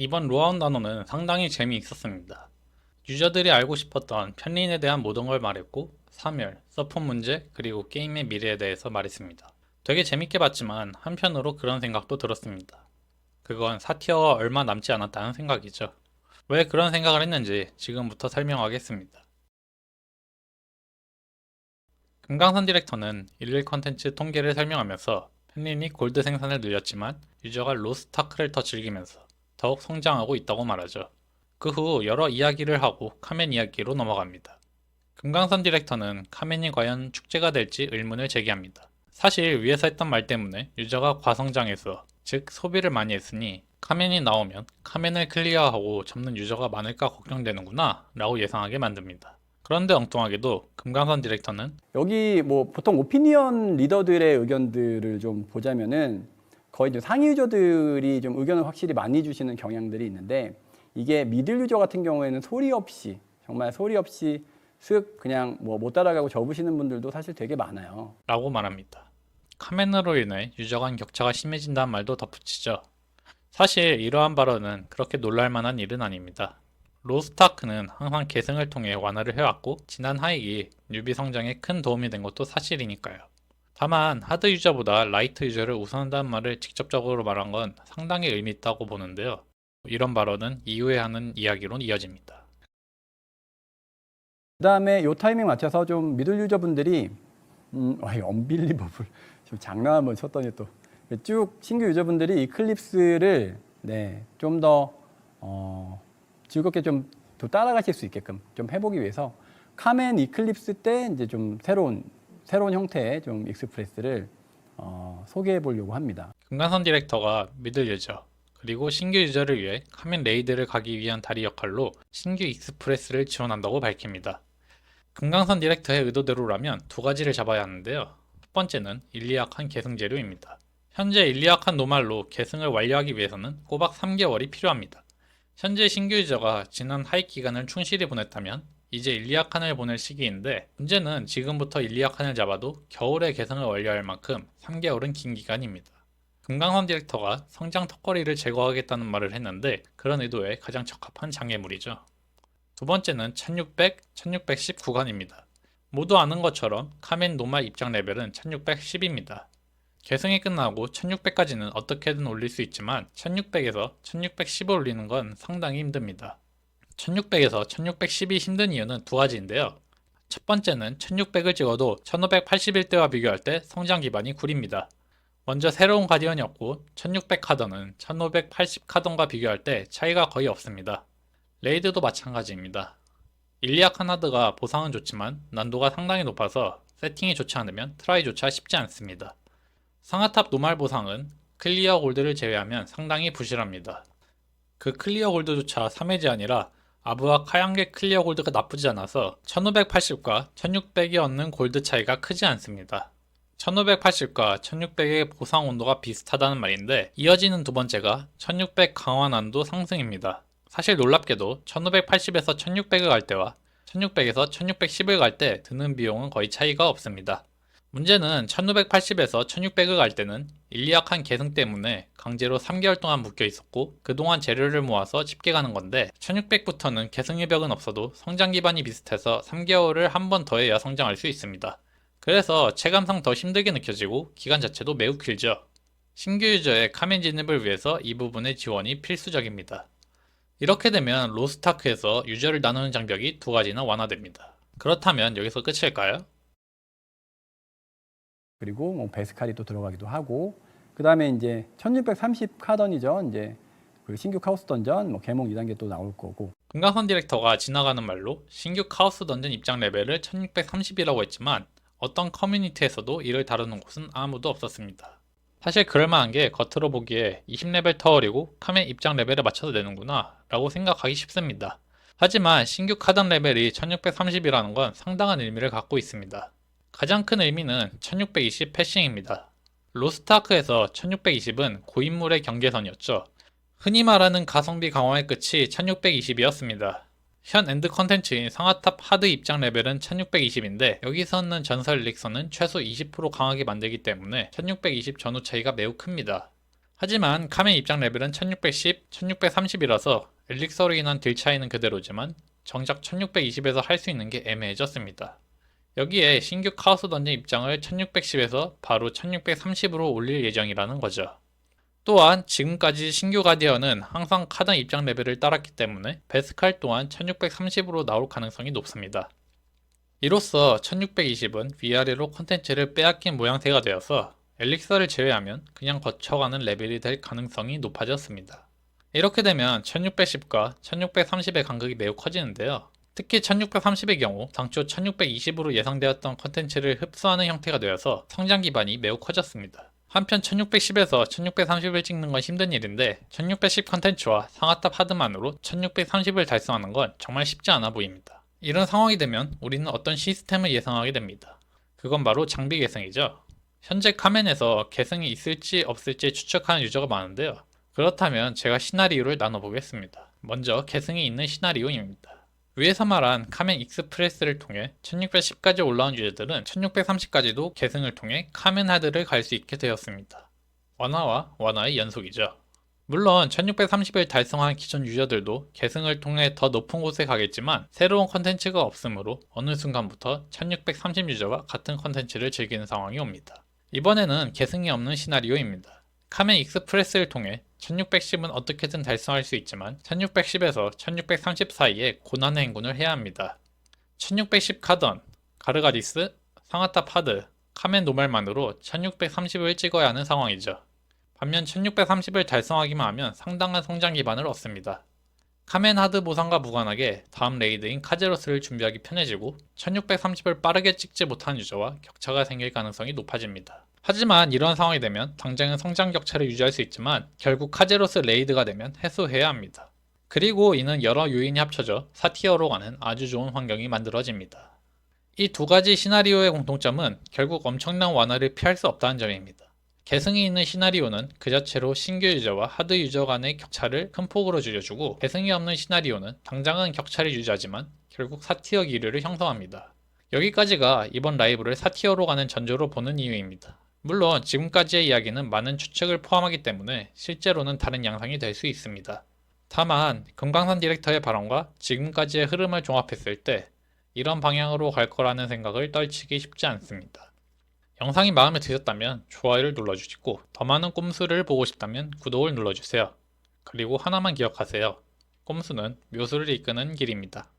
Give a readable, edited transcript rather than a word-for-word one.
이번 로아운 나노는 상당히 재미있었습니다. 유저들이 알고 싶었던 편린에 대한 모든 걸 말했고, 사멸, 서폿 문제, 그리고 게임의 미래에 대해서 말했습니다. 되게 재밌게 봤지만 한편으로 그런 생각도 들었습니다. 그건 사티어가 얼마 남지 않았다는 생각이죠. 왜 그런 생각을 했는지 지금부터 설명하겠습니다. 금강산 디렉터는 일일 컨텐츠 통계를 설명하면서 편린이 골드 생산을 늘렸지만 유저가 로스타크를 더 즐기면서 더욱 성장하고 있다고 말하죠. 그 후 여러 이야기를 하고 카멘 이야기로 넘어갑니다. 금강산 디렉터는 카멘이 과연 축제가 될지 의문을 제기합니다. 사실 위에서 했던 말 때문에 유저가 과성장해서 즉 소비를 많이 했으니 카멘이 나오면 카멘을 클리어하고 접는 유저가 많을까 걱정되는구나 라고 예상하게 만듭니다. 그런데 엉뚱하게도 금강산 디렉터는 여기 뭐 보통 오피니언 리더들의 의견들을 좀 보자면은 거의 이제 상위 유저들이 좀 의견을 확실히 많이 주시는 경향들이 있는데, 이게 미들 유저 같은 경우에는 소리 없이, 정말 소리 없이 슥 그냥 뭐 못 따라가고 접으시는 분들도 사실 되게 많아요. 라고 말합니다. 카멘으로 인해 유저 간 격차가 심해진다는 말도 덧붙이죠. 사실 이러한 발언은 그렇게 놀랄만한 일은 아닙니다. 로스타크는 항상 계승을 통해 완화를 해왔고 지난 하익이 뉴비 성장에 큰 도움이 된 것도 사실이니까요. 다만 하드 유저보다 라이트 유저를 우선한다는 말을 직접적으로 말한 건 상당히 의미 있다고 보는데요. 이런 발언은 이후에 하는 이야기로 이어집니다. 그 다음에 요 타이밍 맞춰서 좀 미들 유저분들이 와, 이 언빌리버블 지금 장난 한번 쳤더니 또 쭉 신규 유저분들이 이클립스를 좀 더 즐겁게 좀 더 따라가실 수 있게끔 좀 해보기 위해서 카멘 이클립스 때 이제 좀 새로운 형태의 좀 익스프레스를 소개해 보려고 합니다. 금강선 디렉터가 미들 유저 그리고 신규 유저를 위해 카멘 레이드를 가기 위한 다리 역할로 신규 익스프레스를 지원한다고 밝힙니다. 금강선 디렉터의 의도대로라면 두 가지를 잡아야 하는데요. 첫 번째는 일리약한 계승 재료입니다. 현재 일리약한 노말로 계승을 완료하기 위해서는 꼬박 3개월이 필요합니다. 현재 신규 유저가 지난 하익 기간을 충실히 보냈다면 이제 일리약한을 보낼 시기인데, 문제는 지금부터 일리약한을 잡아도 겨울에 계승을 완료할 만큼 3개월은 긴 기간입니다. 금강선 디렉터가 성장 턱걸이를 제거하겠다는 말을 했는데 그런 의도에 가장 적합한 장애물이죠. 두 번째는 1600, 1610 구간입니다. 모두 아는 것처럼 카멘 노말 입장 레벨은 1610입니다. 계승이 끝나고 1600까지는 어떻게든 올릴 수 있지만 1600에서 1610을 올리는 건 상당히 힘듭니다. 1600에서 1610이 힘든 이유는 두 가지인데요. 첫 번째는 1600을 찍어도 1581대와 비교할 때 성장 기반이 구립니다. 먼저 새로운 가디언이었고 1600 카던은 1580 카던과 비교할 때 차이가 거의 없습니다. 레이드도 마찬가지입니다. 일리약한 하드가 보상은 좋지만 난도가 상당히 높아서 세팅이 좋지 않으면 트라이조차 쉽지 않습니다. 상하탑 노말 보상은 클리어 골드를 제외하면 상당히 부실합니다. 그 클리어 골드조차 3회지 아니라 아브와 카양게 클리어 골드가 나쁘지 않아서 1580과 1600이 얻는 골드 차이가 크지 않습니다. 1580과 1600의 보상 온도가 비슷하다는 말인데, 이어지는 두 번째가 1600 강화 난도 상승입니다. 사실 놀랍게도 1580에서 1600을 갈 때와 1600에서 1610을 갈 때 드는 비용은 거의 차이가 없습니다. 문제는 1580에서 1600을 갈 때는 일리약한 계승 때문에 강제로 3개월 동안 묶여 있었고 그동안 재료를 모아서 쉽게 가는 건데, 1600부터는 계승의 벽은 없어도 성장 기반이 비슷해서 3개월을 한 번 더 해야 성장할 수 있습니다. 그래서 체감상 더 힘들게 느껴지고 기간 자체도 매우 길죠. 신규 유저의 카멘 진입을 위해서 이 부분의 지원이 필수적입니다. 이렇게 되면 로스타크에서 유저를 나누는 장벽이 두 가지나 완화됩니다. 그렇다면 여기서 끝일까요? 그리고 뭐 베스칼이 또 들어가기도 하고, 그 다음에 이제 1630 카던이죠. 이제 그 신규 카오스 던전 뭐 개몽 2단계 또 나올 거고. 금강선 디렉터가 지나가는 말로 신규 카오스 던전 입장 레벨을 1630이라고 했지만 어떤 커뮤니티에서도 이를 다루는 곳은 아무도 없었습니다. 사실 그럴만한 게 겉으로 보기에 20레벨 터울이고 카멘 입장 레벨에 맞춰서 내는구나 라고 생각하기 쉽습니다. 하지만 신규 카던 레벨이 1630이라는 건 상당한 의미를 갖고 있습니다. 가장 큰 의미는 1620 패싱입니다. 로스트아크에서 1620은 고인물의 경계선이었죠. 흔히 말하는 가성비 강화의 끝이 1620이었습니다. 현 엔드 컨텐츠인 상하탑 하드 입장 레벨은 1620인데 여기서 얻는 전설 엘릭서는 최소 20% 강하게 만들기 때문에 1620 전후 차이가 매우 큽니다. 하지만 카멘 입장 레벨은 1610, 1630이라서 엘릭서로 인한 딜 차이는 그대로지만 정작 1620에서 할 수 있는 게 애매해졌습니다. 여기에 신규 카오스 던전 입장을 1610에서 바로 1630으로 올릴 예정이라는 거죠. 또한 지금까지 신규 가디언은 항상 카던 입장 레벨을 따랐기 때문에 베스칼 또한 1630으로 나올 가능성이 높습니다. 이로써 1620은 위아래로 콘텐츠를 빼앗긴 모양새가 되어서 엘릭서를 제외하면 그냥 거쳐가는 레벨이 될 가능성이 높아졌습니다. 이렇게 되면 1610과 1630의 간극이 매우 커지는데요. 특히 1630의 경우 당초 1620으로 예상되었던 콘텐츠를 흡수하는 형태가 되어서 성장 기반이 매우 커졌습니다. 한편 1610에서 1630을 찍는 건 힘든 일인데 1610 콘텐츠와 상하탑 하드만으로 1630을 달성하는 건 정말 쉽지 않아 보입니다. 이런 상황이 되면 우리는 어떤 시스템을 예상하게 됩니다. 그건 바로 장비 계승이죠. 현재 카멘에서 계승이 있을지 없을지 추측하는 유저가 많은데요. 그렇다면 제가 시나리오를 나눠보겠습니다. 먼저 계승이 있는 시나리오입니다. 위에서 말한 카멘 익스프레스를 통해 1610까지 올라온 유저들은 1630까지도 계승을 통해 카멘 하드를 갈 수 있게 되었습니다. 완화와 완화의 연속이죠. 물론 1630을 달성한 기존 유저들도 계승을 통해 더 높은 곳에 가겠지만 새로운 컨텐츠가 없으므로 어느 순간부터 1630 유저와 같은 컨텐츠를 즐기는 상황이 옵니다. 이번에는 계승이 없는 시나리오입니다. 카멘 익스프레스를 통해 1610은 어떻게든 달성할 수 있지만 1610에서 1630 사이에 고난의 행군을 해야 합니다. 1610 카던, 가르가디스, 상하탑 하드, 카멘 노말만으로 1630을 찍어야 하는 상황이죠. 반면 1630을 달성하기만 하면 상당한 성장 기반을 얻습니다. 카멘 하드 보상과 무관하게 다음 레이드인 카제로스를 준비하기 편해지고 1630을 빠르게 찍지 못한 유저와 격차가 생길 가능성이 높아집니다. 하지만 이런 상황이 되면 당장은 성장 격차를 유지할 수 있지만 결국 카제로스 레이드가 되면 해소해야 합니다. 그리고 이는 여러 요인이 합쳐져 4티어로 가는 아주 좋은 환경이 만들어집니다. 이 두 가지 시나리오의 공통점은 결국 엄청난 완화를 피할 수 없다는 점입니다. 계승이 있는 시나리오는 그 자체로 신규 유저와 하드 유저 간의 격차를 큰 폭으로 줄여주고 계승이 없는 시나리오는 당장은 격차를 유지하지만 결국 4티어 기류를 형성합니다. 여기까지가 이번 라이브를 4티어로 가는 전조로 보는 이유입니다. 물론 지금까지의 이야기는 많은 추측을 포함하기 때문에 실제로는 다른 양상이 될 수 있습니다. 다만 금강산 디렉터의 발언과 지금까지의 흐름을 종합했을 때 이런 방향으로 갈 거라는 생각을 떨치기 쉽지 않습니다. 영상이 마음에 드셨다면 좋아요를 눌러주시고 더 많은 꼼수를 보고 싶다면 구독을 눌러주세요. 그리고 하나만 기억하세요. 꼼수는 묘수를 이끄는 길입니다.